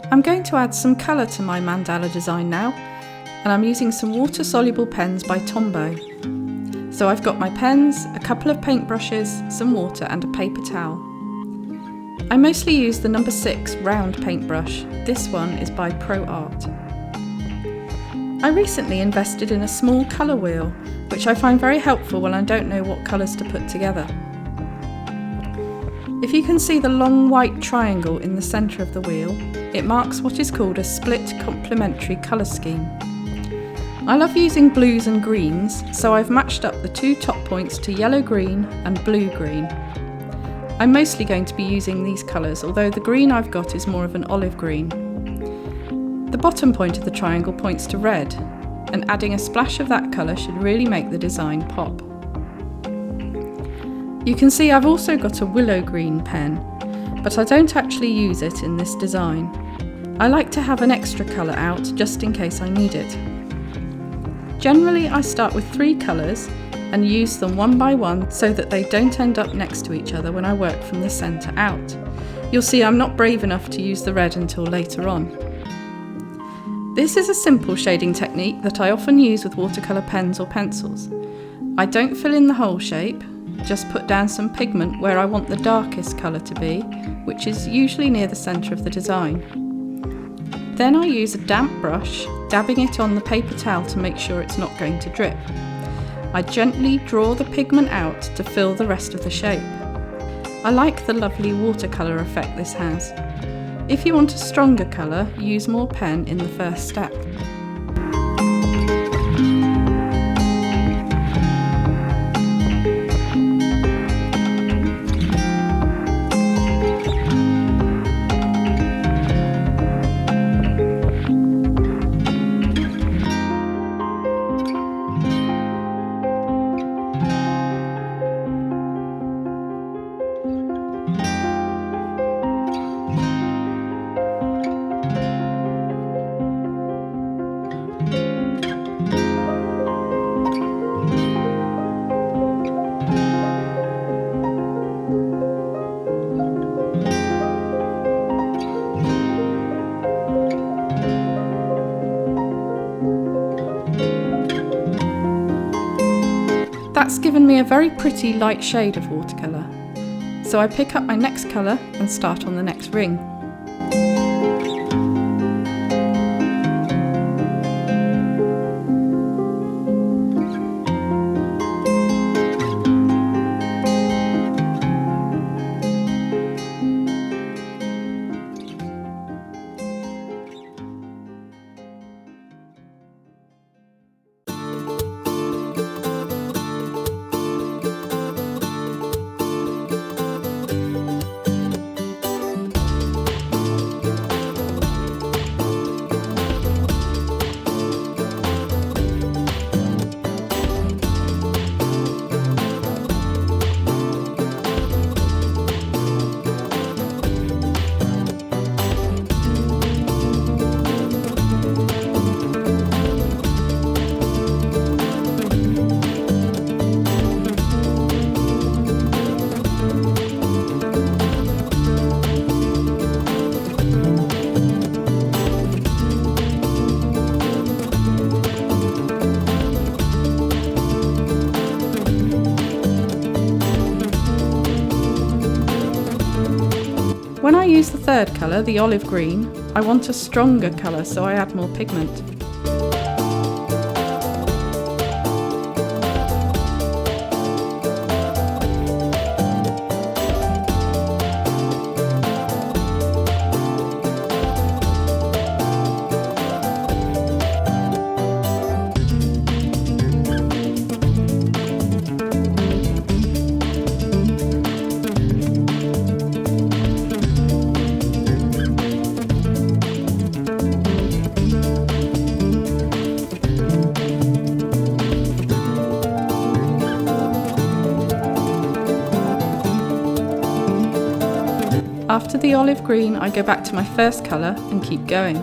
I'm going to add some colour to my mandala design now, and I'm using some water-soluble pens by Tombow. So I've got my pens, a couple of paintbrushes, some water and a paper towel. I mostly use the number 6 round paintbrush. This one is by Pro Art. I recently invested in a small colour wheel, which I find very helpful when I don't know what colours to put together. If you can see the long white triangle in the centre of the wheel, it marks what is called a split complementary colour scheme. I love using blues and greens, so I've matched up the 2 top points to yellow-green and blue-green. I'm mostly going to be using these colours, although the green I've got is more of an olive green. The bottom point of the triangle points to red, and adding a splash of that colour should really make the design pop. You can see I've also got a willow green pen, but I don't actually use it in this design. I like to have an extra colour out just in case I need it. Generally I start with 3 colours and use them one by one so that they don't end up next to each other when I work from the centre out. You'll see I'm not brave enough to use the red until later on. This is a simple shading technique that I often use with watercolour pens or pencils. I don't fill in the whole shape, just put down some pigment where I want the darkest colour to be, which is usually near the centre of the design. Then I use a damp brush, dabbing it on the paper towel to make sure it's not going to drip. I gently draw the pigment out to fill the rest of the shape. I like the lovely watercolour effect this has. If you want a stronger colour, use more pen in the first step. That's given me a very pretty light shade of watercolour. So I pick up my next colour and start on the next ring. When I use the third colour, the olive green, I want a stronger colour, so I add more pigment. After the olive green, I go back to my first colour and keep going.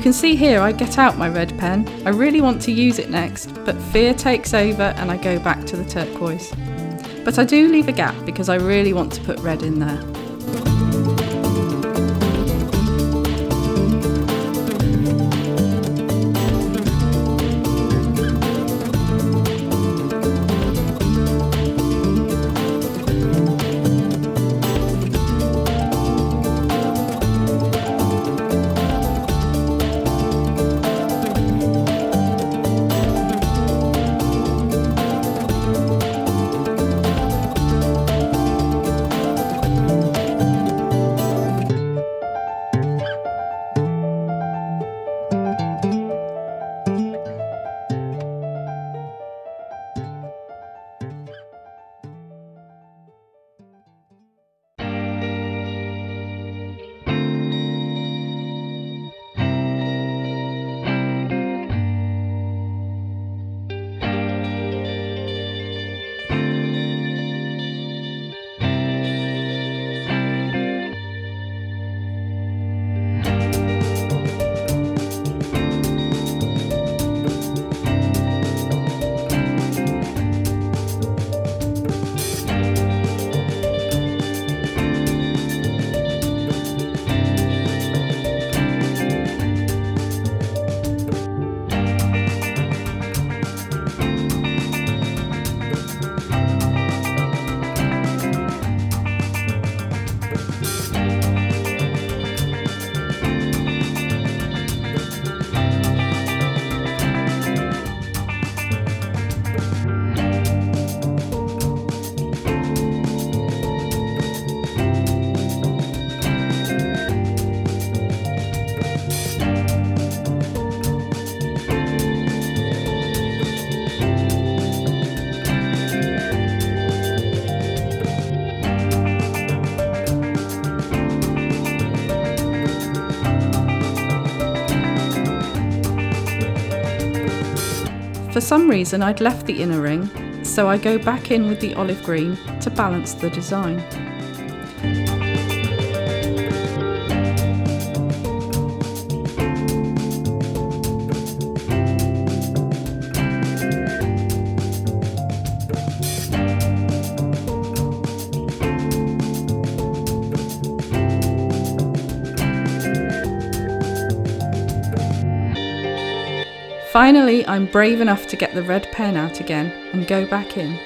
You can see here I get out my red pen. I really want to use it next, but fear takes over and I go back to the turquoise. But I do leave a gap because I really want to put red in there. For some reason I'd left the inner ring, so I go back in with the olive green to balance the design. Finally, I'm brave enough to get the red pen out again and go back in.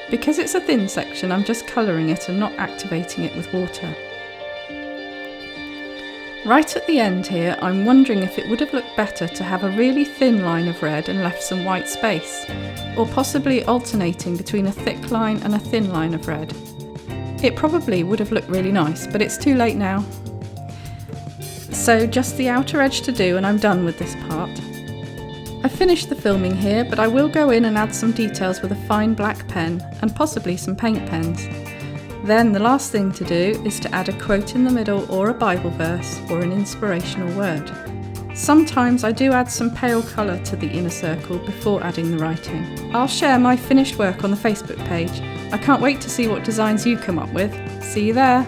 Because it's a thin section, I'm just colouring it and not activating it with water. Right at the end here, I'm wondering if it would have looked better to have a really thin line of red and left some white space, or possibly alternating between a thick line and a thin line of red. It probably would have looked really nice, but it's too late now. So just the outer edge to do and I'm done with this part. I've finished the filming here, but I will go in and add some details with a fine black pen and possibly some paint pens. Then the last thing to do is to add a quote in the middle or a Bible verse or an inspirational word. Sometimes I do add some pale colour to the inner circle before adding the writing. I'll share my finished work on the Facebook page. I can't wait to see what designs you come up with. See you there!